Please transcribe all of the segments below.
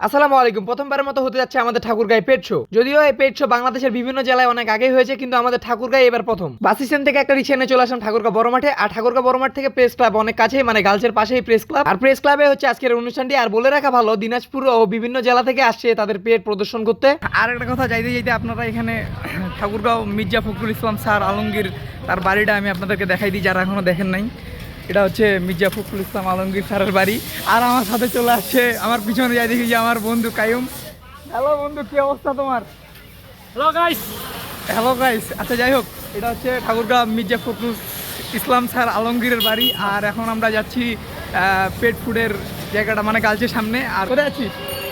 আসসালামু আলাইকুম। প্রথমবারের মতো হতে যাচ্ছে আমাদের ঠাকুরগাঁয়ে পেট শো। যদিও এই পেট শো বাংলাদেশের বিভিন্ন জেলায় অনেক আগেই হয়েছে, কিন্তু আমাদের ঠাকুরগাঁয়ে এবার প্রথম। বাস স্ট্যান্ড থেকে একটা রিক্সা নিয়ে চলে আসলাম ঠাকুরগাঁও বড় মাঠে। আর ঠাকুরগাঁও বড় মাঠ থেকে প্রেস ক্লাব অনেক কাছেই, মানে গার্লসের পাশেই প্রেস ক্লাব। আর প্রেস ক্লাবে হচ্ছে আজকের অনুষ্ঠানটি। আর বলে রাখা ভালো, দিনাজপুর ও বিভিন্ন জেলা থেকে আসছে তাদের পেট প্রদর্শন করতে। আর একটা কথা, যাইতে যাইতে আপনারা এখানে ঠাকুরগাঁও মির্জা ফখরুল ইসলাম স্যার আলমগীর তার বাড়িটা আমি আপনাদেরকে দেখাই দিই, যারা এখনো দেখেন নাই। এটা হচ্ছে মির্জা ফখরুল ইসলাম আলমগীর স্যারের বাড়ি। আর আমার সাথে চলে আসছে, আমার পিছনে যাই দেখি যে আমার বন্ধু কায়ুম। হ্যালো বন্ধু, কি অবস্থা তোমার? Hello guys. Hello guys. আচ্ছা, যাই হোক, এটা হচ্ছে ঠাকুরগাঁও মির্জা ফখরুল ইসলাম স্যার আলমগীরের বাড়ি। আর এখন আমরা যাচ্ছি পেট ফুডের জায়গাটা, মানে গার্লসের সামনে। আর কোথায় আছি?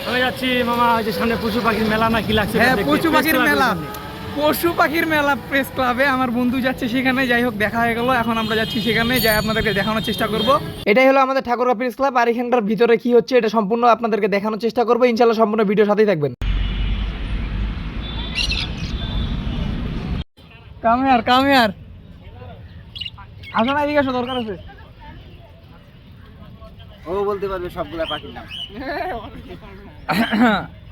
আমি যাচ্ছি মামা, ওই যে সামনে পশু পাখির মেলা না কি লাগছে? হ্যাঁ, পশু পাখির মেলা, পশু পাখির মেলা প্রেস ক্লাবে আমার বন্ধু যাচ্ছে সেখানে। যাই হোক, দেখা হয়ে গেল, এখন আমরা যাচ্ছি সেখানে, যাই আপনাদেরকে দেখানোর চেষ্টা করব। এটাই হলো আমাদের ঠাকুরগাঁও প্রেস ক্লাব। আর এখানকার ভিতরে কি হচ্ছে এটা সম্পূর্ণ আপনাদেরকে দেখানোর চেষ্টা করবো। ইনশাআল্লাহ সম্পূর্ণ ভিডিওর সাথেই থাকবেন। কাম ইয়ার আসো না, এদিকে আসো, দরকার আছে। ও বলতে পারবে সবগুলা পাখির নাম।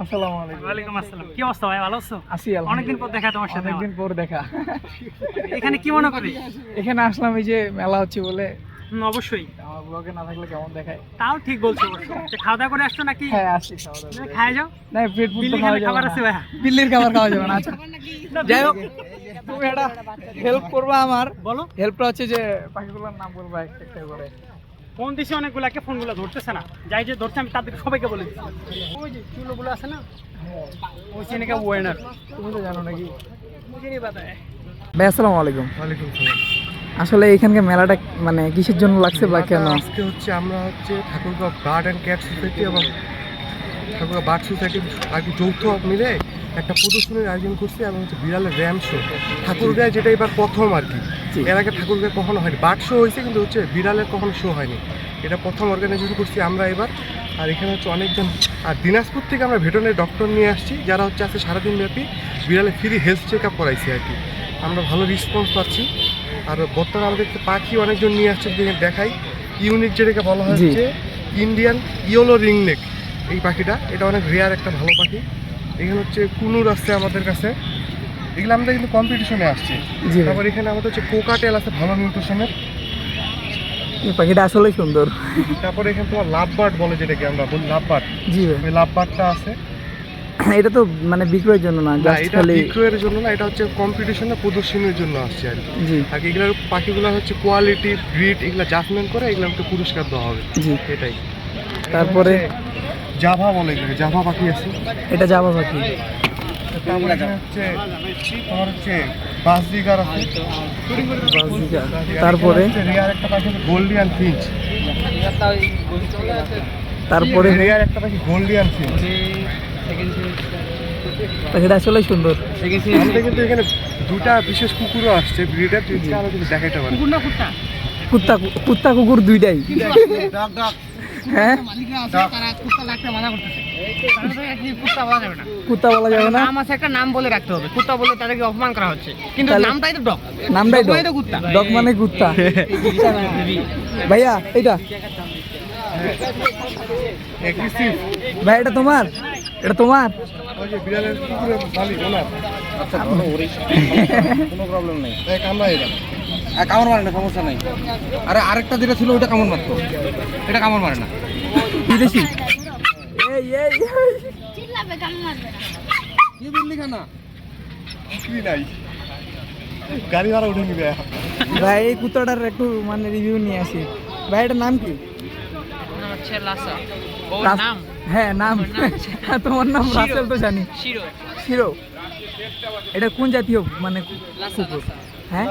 আসসালামু আলাইকুম। ওয়ালাইকুম আসসালাম। কি অবস্থা ভাই, ভালো আছো? আসি, অনেকদিন পর দেখা তোমার সাথে। অনেকদিন পর দেখা। এখানে কি মনে করি? এখানে আসলাম এই যে মেলা হচ্ছে বলে। অবশ্যই। আমার ব্লগে না থাকলে কেমন দেখায়? তাও ঠিক বলছো অবশ্য। খাওয়া দাওয়া করে আসছো নাকি? হ্যাঁ, আসছি, খাওয়া দাওয়া করে। খায় যাও। না, পেট ফুড তো বিল্লি খাওয়া খাবার যাবে আছে না। ভাইয়া? বিল্লির খাবার খাওয়া যাবে না। আচ্ছা, যাই হোক, তুমি একটা হেল্প করবা আমার। বলো। হেল্পটা হচ্ছে যে পাখিগুলোর নাম বলবা একটা একটা করে। ফোন দিছি অনেকগুলাকে, ফোনগুলো ধরতেছে না। যাই যে ধরছে আমি তাদেরকে সবাইকে বলে দিচ্ছি। ওই যে চুলোগুলো আছে না, ওই চিনিকা ওয়েনার। তুমি তো জানো নাকি? বুঝিনি বাতায়। ভাই, আসসালামু আলাইকুম। ওয়ালাইকুম সালাম। আসলে এখানকার মেলাটা মানে কিসের জন্য লাগছে বা কেন? আজকে হচ্ছে আমরা হচ্ছে Thakurgaon bird and cat society এবং ঠাকুরগাঁও বার্ড সোসাইটি আর কি যৌথ মিলে একটা প্রদর্শনীর আয়োজন করছি, এবং হচ্ছে বিড়ালের র্যাম শো ঠাকুরগাঁয়ে, যেটা এবার প্রথম আর কি। এর আগে ঠাকুরগাঁয়ে কখনো হয়নি। বার্ড শো হয়েছে, কিন্তু হচ্ছে বিড়ালের কখনো শো হয়নি। এটা প্রথম অর্গানাইজেশন করছি আমরা এবার। আর এখানে হচ্ছে অনেকজন, আর দিনাজপুর থেকে আমরা ভেটেরিনারি ডক্টর নিয়ে আসছি, যারা হচ্ছে আছে সারাদিন ব্যাপী বিড়ালে ফ্রি হেলথ চেক আপ করাইছি আর কি। আমরা ভালো রেসপন্স পাচ্ছি। আর বর্তমানে আমাদের পাখি অনেকজন নিয়ে আসছে, যেখানে দেখাই ইউনিক, যেটাকে বলা হচ্ছে ইন্ডিয়ান ইয়েলো রিংনেক। এই পাখিটা, এটা অনেক রেয়ার একটা ভালো পাখি। এখানে হচ্ছে কুনুর আসছে আমাদের কাছে, এগুলো আমরা কিন্তু কম্পিটিশনে আসছি। তারপর এখানে আমাদের হচ্ছে কোকাটেল আছে ভালো নিউট্রিশনের। এই পাখিটা আসলেই সুন্দর। তারপরে এখানে তোমার লাভ বার্ড বলে, যেটাকে আমরা বলি লাভ বার্ড, জি ভাই। ওই লাভ বার্ডটা আছে। এটা তো মানে বিক্রয়ের জন্য না, না, জাস্ট এটা খালি বিক্রয়ের জন্য না, এটা হচ্ছে কম্পিটিশনে প্রদর্শনীর জন্য আসছে আর কি। জি আর এগুলোর পাখিগুলো হচ্ছে কোয়ালিটি ব্রিড, এগুলো জাজমেন্ট করে এগুলো একটু পুরস্কার দেওয়া হবে। জি। এটাই। তারপরে জাভা বলে, এগুলো জাভা পাখি আছে। এটা যাবা পাখি। তারপরে এখানে হচ্ছে তোমার হচ্ছে বাসদিগার আছে। তারপরে রিয়ার একটা পাখি গোল্ডিয়ান ফিঞ্চ। তারপরে রিয়ার একটা পাখি গোল্ডিয়ান ফিঞ্চ। পাখিটা আসলেই সুন্দর। আমাদের কিন্তু এখানে দুটা বিশেষ কুকুরও আসছে ব্রিডার, আমরা কিন্তু দেখাইতে পারি। কুকুর না কুত্তা? কুত্তা, কুত্তা কুকুর দুইটাই। হ্যাঁ, কুত্তা বলা যাবে না। কুত্তা বলা যাবে না, নাম আছে একটা, নাম বলে রাখতে হবে। কুত্তা বলে তাদেরকে অপমান করা হচ্ছে, কিন্তু তাহলে- নামটাই তো ডগ। নামটাই ডগ মানে তো কুত্তা। ডগ মানে কুত্তা। ভাইয়া, এইটা অ্যাগ্রেসিভ। ভাই, এটা তোমার? এটা তোমার? ওই যে বিড়ালের কুকুরের মালিক ওনার। আচ্ছা, কোনো প্রবলেম নেই। আমরা এটা কামড় মারে না, সমস্যা নাই। আরে আরেকটা যেটা ছিল ওইটা কামড় মারতো, এটা কামড় মারে না। বিদেশি। এই এই এই। কি বিল্লি খানা? কিছুই নাই, গাড়ি ভাড়া উঠে নিবে। ভাই, এই কুত্তাটার একটু মানে রিভিউ নিয়ে আসি। ভাই, এটার নাম কি? হচ্ছে লাসা। রাস- হ্যাঁ, নাম। তোমার নাম রাসেল তো জানি। শিরো। শিরো। এটা কোন জাতীয় মানে কুকুর? হ্যাঁ,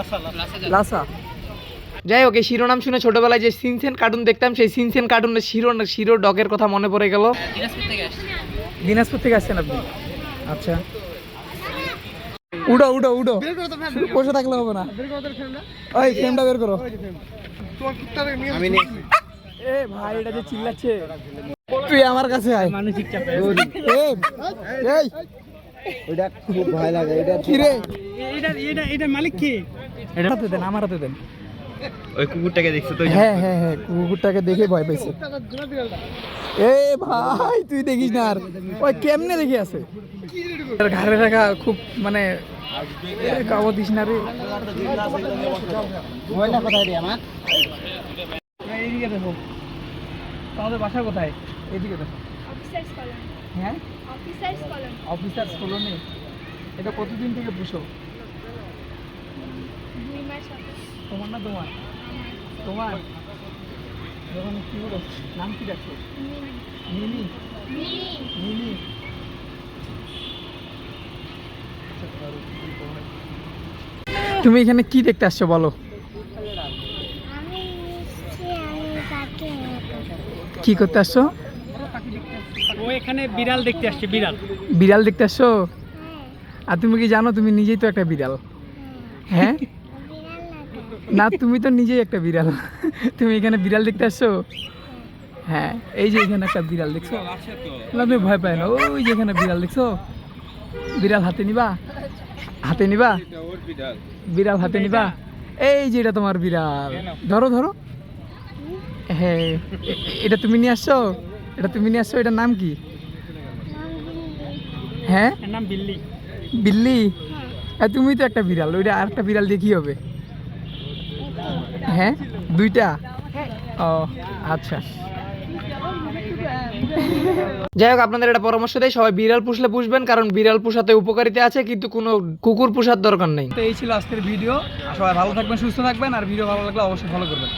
লাসা। যাই হোক, এই শিরোনাম শুনে ছোটবেলায় যে সিনসেন কার্টুন দেখতাম, সেই সিনসেন কার্টুনের শিরো ডগের কথা মনে পড়ে গেল। দিনাজপুর থেকে আসছেন আপনি? আচ্ছা, উডো উডো উডো, বসে থাকলে হবে না। ওই ফ্রেমটা বের করো। তোমার কুত্তারে নিয়ে আমি নেই। এ ভাই, এটা যে চিল্লাচ্ছে, তুই আমার কাছে আয়। এই, ওইটা খুব ভয় লাগে। এটা কি রে? এটা মালিক কি? এটা হাতে দেন, আমার হাতে দেন। ওই কুকুরটাকে দেখছো তো? হ্যাঁ হ্যাঁ হ্যাঁ, কুকুরটাকে দেখে ভয় পাইছে। এ ভাই তুই দেখিস না আর, ওই কেমনে দেখে আছে, এর ঘাড়ে রাখা খুব মানে কাবো দিস না রে। এইদিকে দেখো, তোমাদের বাসা কোথায়? এইদিকে দেখো। Officers colony. হ্যাঁ, অফিসার্স কলোনি। Officers colony. এটা কতদিন থেকে পুষো? 2 মাস হবে। তোমার না তোমার? তোমার যখন কি বলো, নাম কি রাখছো? মিনি। মিনি। তুমি এখানে কি দেখতে আসছো বলো? আমি কাকে কি করতে আসছো? ও এখানে বিড়াল দেখতে আসছে, বিড়াল। বিড়াল দেখতে আসছো? আর তুমি কি জানো তুমি নিজেই তো একটা বিড়াল? হ্যাঁ না, তুমি তো নিজেই একটা বিড়াল। তুমি এখানে বিড়াল দেখতে আসছো? হ্যাঁ, এই যে এখানে একটা বিড়াল দেখছো না, তুমি ভয় পায় না, ওই যে এখানে বিড়াল দেখছো, বিড়াল হাতে নিবা, হাতে নিবা, বিড়াল হাতে নিবা, এই যে এটা তোমার বিড়াল, ধরো ধরো। হ্যাঁ, এটা তুমি নিয়ে আসছো, এটা তুমি নিয়ে আসছো, এটার নাম কি? হ্যাঁ, এর নাম বিল্লি। বিল্লি। আর তুমি তো একটা বিড়াল, ওইটা আর একটা বিড়াল দিয়ে কি হবে? হ্যাঁ, দুইটা। ও আচ্ছা। যাই হোক, আপনাদের একটা পরামর্শ দেয়, সবাই বিড়াল পুষলে পুষবেন, কারণ বিড়াল পোষাতে উপকারিতা আছে, কিন্তু কোনো কুকুর পোষার দরকার নেই। তো এই ছিল আজকের ভিডিও। সবাই ভালো থাকবেন, সুস্থ থাকবেন, আর ভিডিও ভালো লাগলে অবশ্যই ফলো করবেন।